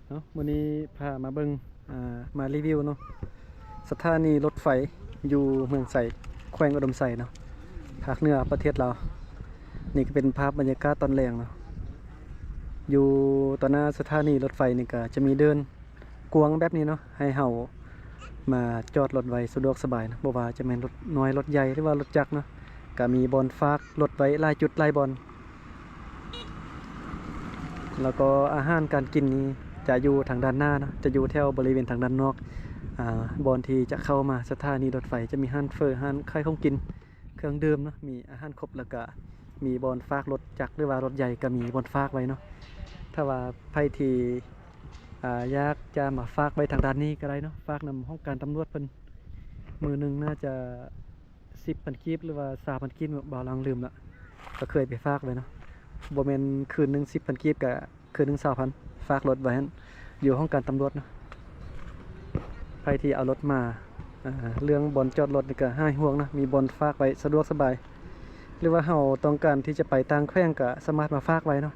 เนาะวันนี้พามาเบิงมารีวิวเนาะสถานีรถไฟอยู่เมืองไสแขวงอุดมไสเนาะภาคเหนือประเทศเรานี่ก็เป็นภาพบรรยากาศตอนแรงเนาะอยู่ต่อหน้าสถานีรถไฟนี่ก็จะมีเดินกวางแบบนี้เนาะให้เฮามาจอดรถไว้สะดวกสบายนะบ่ว่าจะเป็นรถน้อยรถใหญ่หรือว่ารถจักรเนาะก็มีบอนฝากรถไว้หลายจุดหลายบอนแล้วก็อาหารการกินนี้จะอยู่ทางด้านหน้านะจะอยู่แถวบริเวณทางด้านนอกบอนที่จะเข้ามาสถานีรถไฟจะมีห้านเฟอร์ห้านขายของกินเครื่องดื่มเนาะมีอาหารครบแล้วก็มีบอนฝากรถจักรหรือว่ารถใหญ่ก็มีบอนฝากไว้เนาะถ้าว่าไผที่อยากจะมาฝากไว้ทางด้านนี้ก็ได้เนาะฝากนำห้องการตำรวจเพิ่นมือหนึ่งน่าจะ10,000กีบหรือว่า3,000กีบบ่ลังลืมละก็เคยไปฝากไว้เนาะบ่แม่นคืนหนึง10,000กีบก็คืนหนึง20,000ฝากรถไว้หั่นอยู่ห้องการตำรวจเนาะใครที่เอารถมาเรื่องบอนจอดรถนี่ก็ห้าห่วงนะมีบอนฝากไว้สะดวกสบายหรือว่าเฮาต้องการที่จะไปต่างแขวงก็สามารถมาฝากไว้เนาะ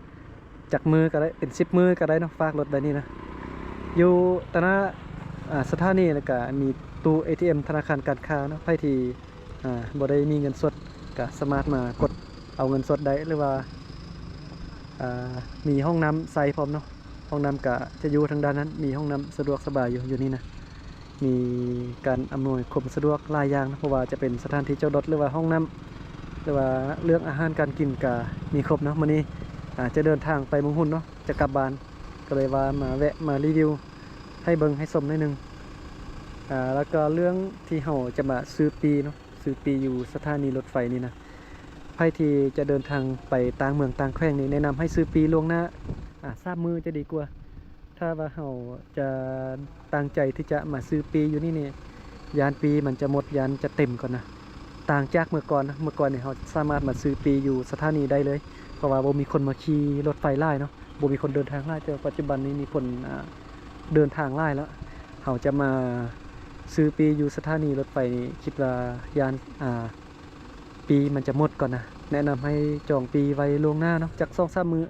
จากมือก็ได้เป็น10มือก็ได้เนาะฝากรถไว้นี่นะอยู่ตอนนั้นสถานีแล้วก็มีตู้ ATM ธนาคารการค้าเนาะใครที่บ่ได้มีเงินสดก็สามารถมากดเอาเงินสดได้หรือว่ามีห้องน้ำใส่พร้อมเนาะห้องน้ำก็จะอยู่ทางด้านนั้นมีห้องน้ำสะดวกสบายอยู่นี่นะมีการอำนวยความสะดวกหลายอย่างนะเพราะว่าจะเป็นสถานที่จอดรถหรือว่าห้องน้ำหรือว่าเรื่องอาหารการกินก็มีครบเนาะมื้อนี้จะเดินทางไปเมืองหุ่นเนาะจะกลับบ้านก็เลยว่ามาแวะมารีวิวให้เบิ่งให้ชมหน่อยนึงแล้วก็เรื่องที่เฮาจะมาซื้อปีเนาะซื้อปีอยู่สถานีรถไฟนี่นะใครที่จะเดินทางไปต่างเมืองต่างแขวงนี่แนะนำให้ซื้อปีล่วงหน้าทราบมือจะดีกว่าถ้าว่าเฮาจะตั้งใจที่จะมาซื้อปีอยู่นี่ยานปีมันจะหมดยานจะเต็มก่อนนะต่างจากเมื่อก่อนนะเมื่อก่อนเนี่ยเฮาสามารถมาซื้อปีอยู่สถานีได้เลยเพราะว่าบ่มีคนมาขี่รถไฟไล่เนาะบ่มีคนเดินทางไล่แต่ปัจจุบันนี้มีคนเดินทางไล่แล้วเฮาจะมาซื้อปีอยู่สถานีรถไฟนี่คิดว่ายานปีมันจะหมดก่อนนะแนะนำให้จองปีไว้ล่วงหน้าเนาะจาก2-3 มื้อ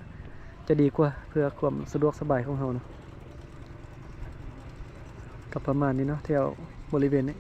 จะดีกว่าเพื่อความสะดวกสบายของเราเนาะก็ประมาณนี้เนาะแถวบริเวณนี้